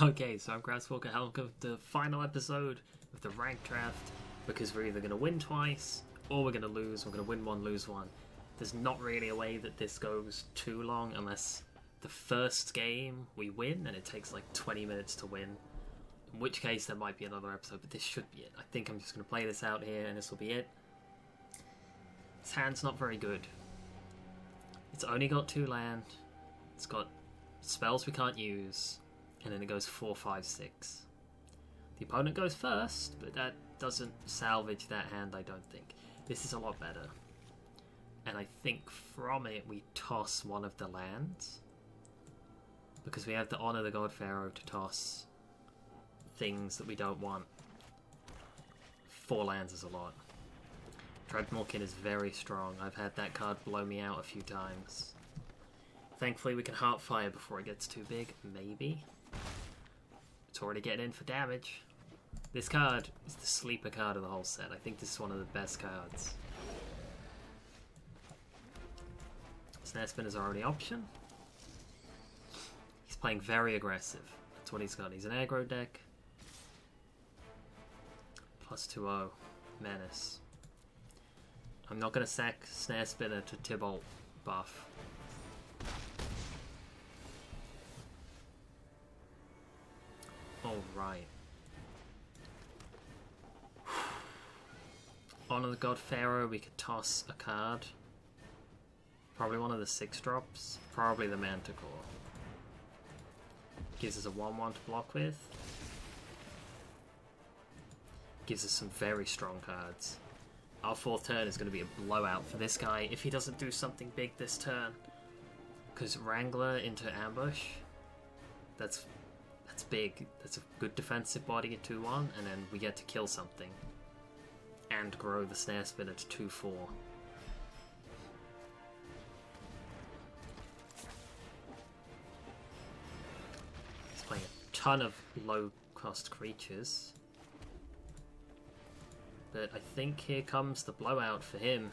Okay, so I'm Grasswalker. Welcome to the final episode of the rank draft, because we're either going to win twice or we're going to lose. We're going to win one, lose one. There's not really a way that this goes too long unless the first game we win and it takes like 20 minutes to win, in which case there might be another episode, but this should be it. I think I'm just going to play this out here and this will be it. This hand's not very good. It's only got 2 land, it's got spells we can't use, and then it goes 4, 5, 6. The opponent goes first, but that doesn't salvage that hand, I don't think. This is a lot better. And I think from it we toss one of the lands, because we have the Honor the God Pharaoh to toss things that we don't want. 4 lands is a lot. Dreadmalkin is very strong. I've had that card blow me out a few times. Thankfully we can Heartfire before it gets too big, maybe. It's already getting in for damage. This card is the sleeper card of the whole set. I think this is one of the best cards. Snare Spin is our only option. He's playing very aggressive. That's what he's got. He's an aggro deck. Plus 2/0. Menace. I'm not going to sack Snare Spinner to Tybalt buff. Alright. Honor the God Pharaoh, we could toss a card. Probably one of the 6-drops. Probably the Manticore. Gives us a 1/1 to block with. Gives us some very strong cards. Our 4th turn is going to be a blowout for this guy if he doesn't do something big this turn. Because Wrangler into Ambush, that's big. That's a good defensive body at 2/1, and then we get to kill something. And grow the Snare Spinner to 2/4. He's playing a ton of low-cost creatures. But I think here comes the blowout for him.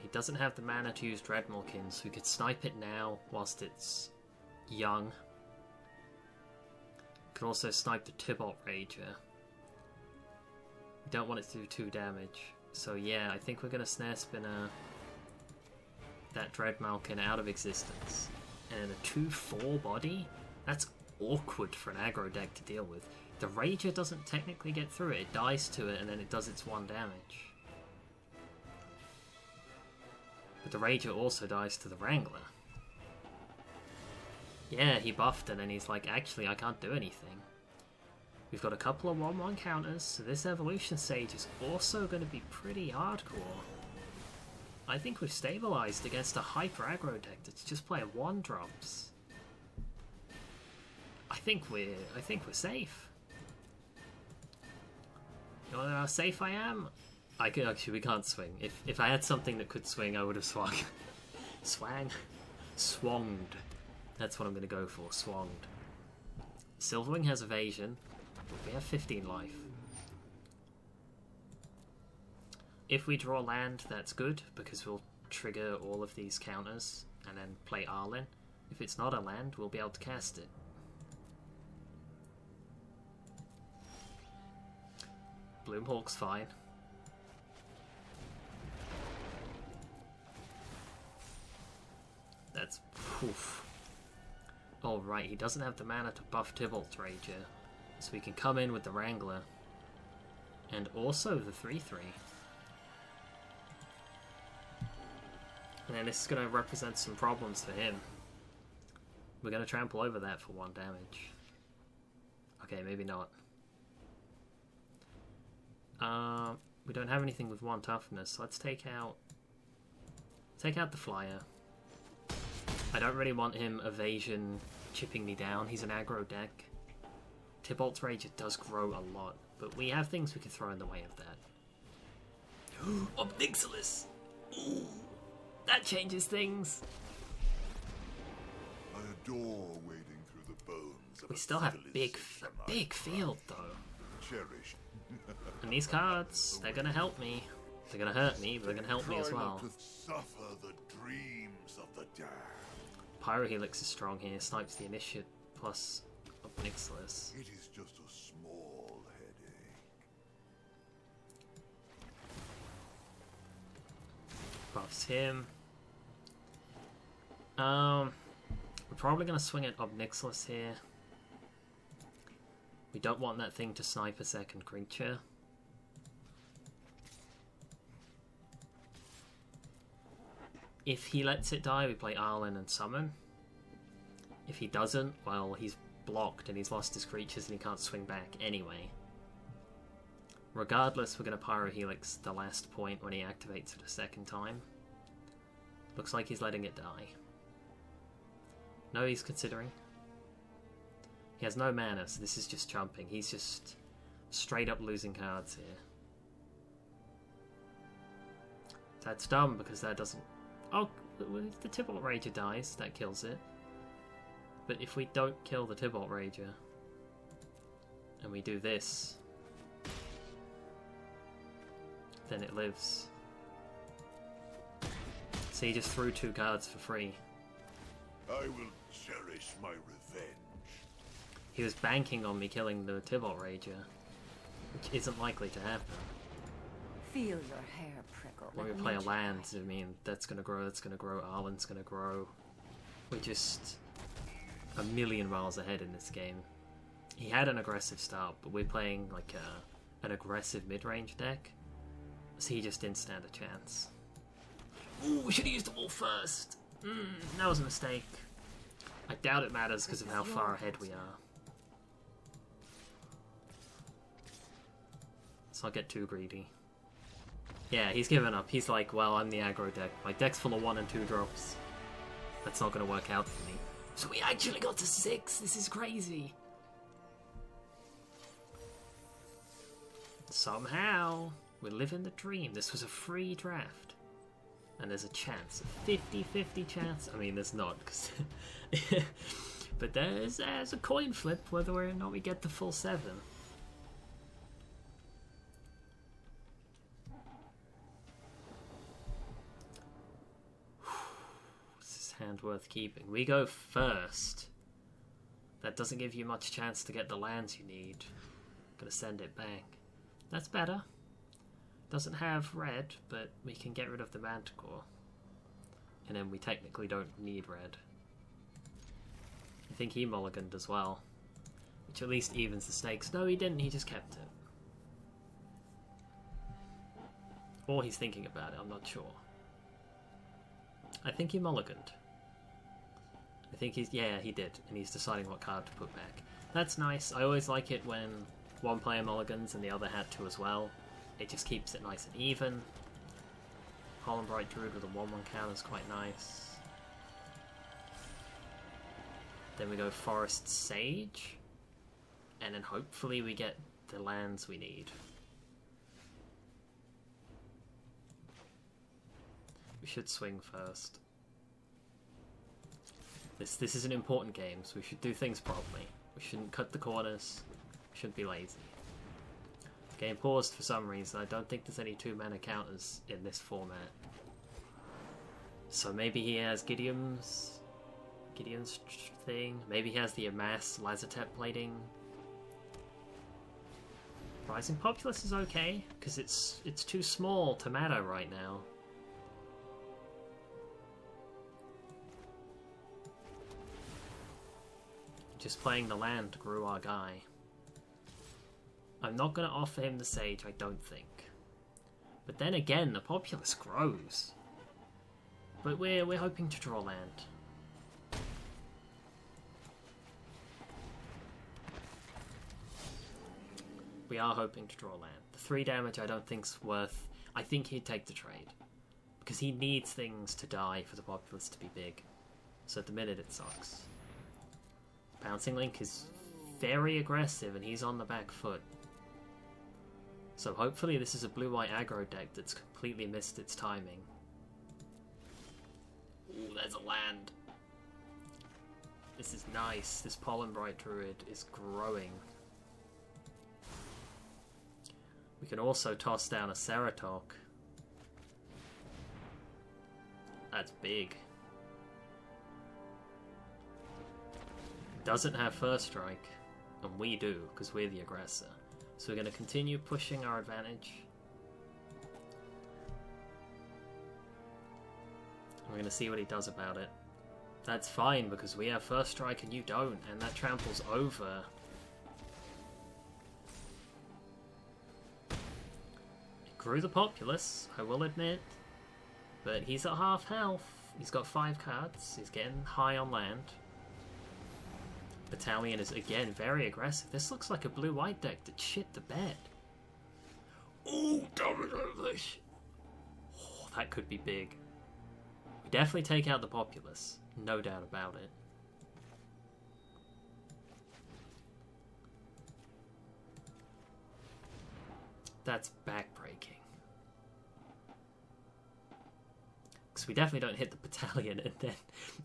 He doesn't have the mana to use Dreadmalkin, so we could snipe it now whilst it's young. Could also snipe the Tybalt Rager. We don't want it to do 2 damage. So yeah, I think we're going to Snare Spinner that Dreadmalkin out of existence. And a 2/4 body? That's awkward for an aggro deck to deal with. The Rager doesn't technically get through it. It dies to it and then it does its 1 damage. But the Rager also dies to the Wrangler. Yeah, he buffed and then he's like, actually I can't do anything. We've got a couple of 1/1 counters, so this evolution stage is also going to be pretty hardcore. I think we've stabilized against a hyper aggro deck that's just playing 1-drops. I think we're safe. You know how safe I am? We can't swing. If I had something that could swing, I would have swung. Swonged. That's what I'm going to go for. Swonged. Silverwing has evasion. We have 15 life. If we draw land, that's good, because we'll trigger all of these counters and then play Arlen. If it's not a land, we'll be able to cast it. Bloomhawk's fine. That's... Poof. Alright, he doesn't have the mana to buff Tybalt Rager, so we can come in with the Wrangler. And also the 3/3. And then this is going to represent some problems for him. We're going to trample over that for 1 damage. Okay, maybe not. We don't have anything with 1 toughness, so let's take out the Flyer. I don't really want him evasion chipping me down. He's an aggro deck. Tybalt's Rager does grow a lot, but we have things we can throw in the way of that. Obnixilis! Ooh, that changes things. I adore wading through the bones of We still have a big field though. Cherish. And these cards, they're gonna help me. They're gonna hurt me, but they're gonna help me as well. Try not to suffer the dreams of the damned. Pyrohelix is strong here. Snipes the Initiate plus Obnixilis. It is just a small headache. Buffs him. We're probably going to swing at Obnixilis here. We don't want that thing to snipe a second creature. If he lets it die, we play Arlen and summon. If he doesn't, well, he's blocked and he's lost his creatures and he can't swing back anyway. Regardless, we're going to Pyrohelix the last point when he activates it a second time. Looks like he's letting it die. No, he's considering. He has no mana, so this is just jumping. He's just straight up losing cards here. That's dumb because that doesn't... Oh, if the Tibalt Rager dies, that kills it. But if we don't kill the Tibalt Rager, and we do this, then it lives. So he just threw 2 cards for free. I will cherish my revenge. He was banking on me killing the Tibalt Rager, which isn't likely to happen. Feel your hair prickle. When we play a land, I mean, that's gonna grow, Arlen's gonna grow. We're just a million miles ahead in this game. He had an aggressive start, but we're playing like an aggressive mid-range deck, so he just didn't stand a chance. Ooh, we should have used the wall first! That was a mistake. I doubt it matters because of how far ahead we are. So I'll get too greedy. Yeah, he's given up. He's like, well, I'm the aggro deck. My deck's full of 1 and 2 drops. That's not going to work out for me. So we actually got to 6. This is crazy. Somehow, we're living the dream. This was a free draft. And there's a chance. A 50-50 chance. I mean, there's not. Cause but there's a coin flip whether or not we get the full 7. Hand worth keeping. We go first. That doesn't give you much chance to get the lands you need. Gonna send it back. That's better. Doesn't have red, but we can get rid of the Manticore. And then we technically don't need red. I think he mulliganed as well, which at least evens the stakes. No, he didn't. He just kept it. Or he's thinking about it. I'm not sure. I think he mulliganed. I think he's... Yeah, he did. And he's deciding what card to put back. That's nice. I always like it when one player mulligans and the other had to as well. It just keeps it nice and even. Bright Druid with a 1-1 counter is quite nice. Then we go Forest Sage. And then hopefully we get the lands we need. We should swing first. This is an important game, so we should do things properly. We shouldn't cut the corners. We shouldn't be lazy. Game paused for some reason. I don't think there's any 2-mana counters in this format. So maybe he has Gideon's thing. Maybe he has the Amass Lazotep plating. Rising Populace is okay, because it's too small to matter right now. Just playing the land grew our guy. I'm not going to offer him the Sage, I don't think. But then again, the Populace grows. But we're hoping to draw land. We are hoping to draw land. The 3 damage I don't think's worth... I think he'd take the trade. Because he needs things to die for the Populace to be big. So at the minute it sucks. Bouncing Link is very aggressive and he's on the back foot. So hopefully this is a blue-white aggro deck that's completely missed its timing. Ooh, there's a land. This is nice. This Bright Druid is growing. We can also toss down a Ceratok. That's big. doesn't have first strike, and we do, because we're the aggressor. So we're going to continue pushing our advantage. We're going to see what he does about it. That's fine, because we have first strike and you don't, and that tramples over. It grew the populace, I will admit, but he's at half health. He's got 5 cards, he's getting high on land. Battalion is again very aggressive. This looks like a blue-white deck that shit the bed. Oh, damn it, oh, that could be big. We definitely take out the populace, no doubt about it. That's backbreaking. Because we definitely don't hit the battalion and then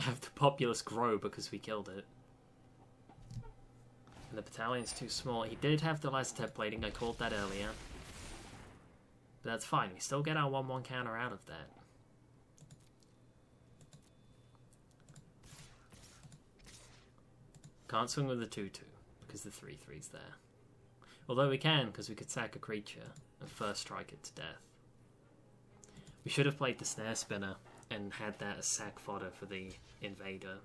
have the populace grow because we killed it. And the battalion's too small. He did have the Lazatep plating, I called that earlier. But that's fine, we still get our 1-1 counter out of that. Can't swing with the 2-2, because the 3-3's there. Although we can, because we could sack a creature and first strike it to death. We should have played the Snare Spinner and had that as sack fodder for the Invader.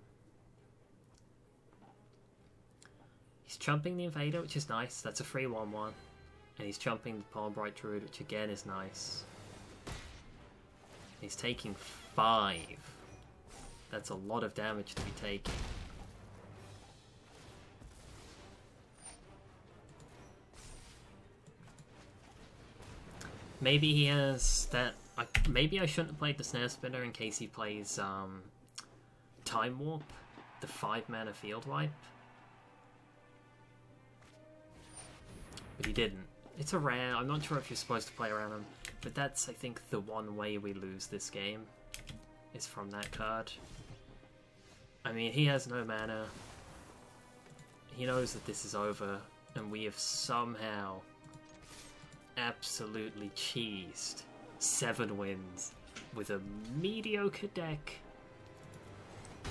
He's chumping the Invader, which is nice. That's a free 1-1. And he's chumping the Palmbright Druid, which again is nice. He's taking 5. That's a lot of damage to be taking. Maybe he has that... maybe I shouldn't have played the Snare Spinner in case he plays Time Warp, the 5-mana field wipe. But he didn't. It's a rare. I'm not sure if you're supposed to play around him, but that's, I think, the one way we lose this game, is from that card. I mean, he has no mana. He knows that this is over, and we have somehow absolutely cheesed 7 wins with a mediocre deck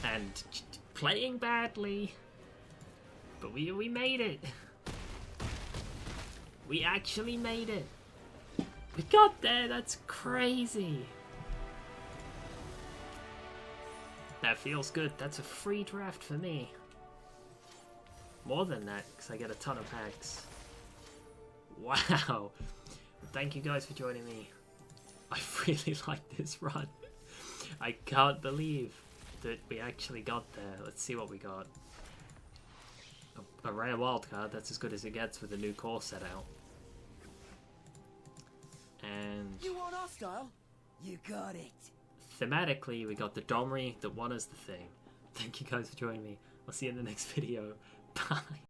and playing badly. But we made it. We actually made it. We got there. That's crazy. That feels good. That's a free draft for me. More than that, because I get a ton of packs. Wow. Thank you guys for joining me. I really like this run. I can't believe that we actually got there. Let's see what we got. A rare wildcard. That's as good as it gets with a new core set out. And You want our style? You got it. thematically, we got the Domri that won us the thing. Thank you guys for joining me. I'll see you in the next video. Bye.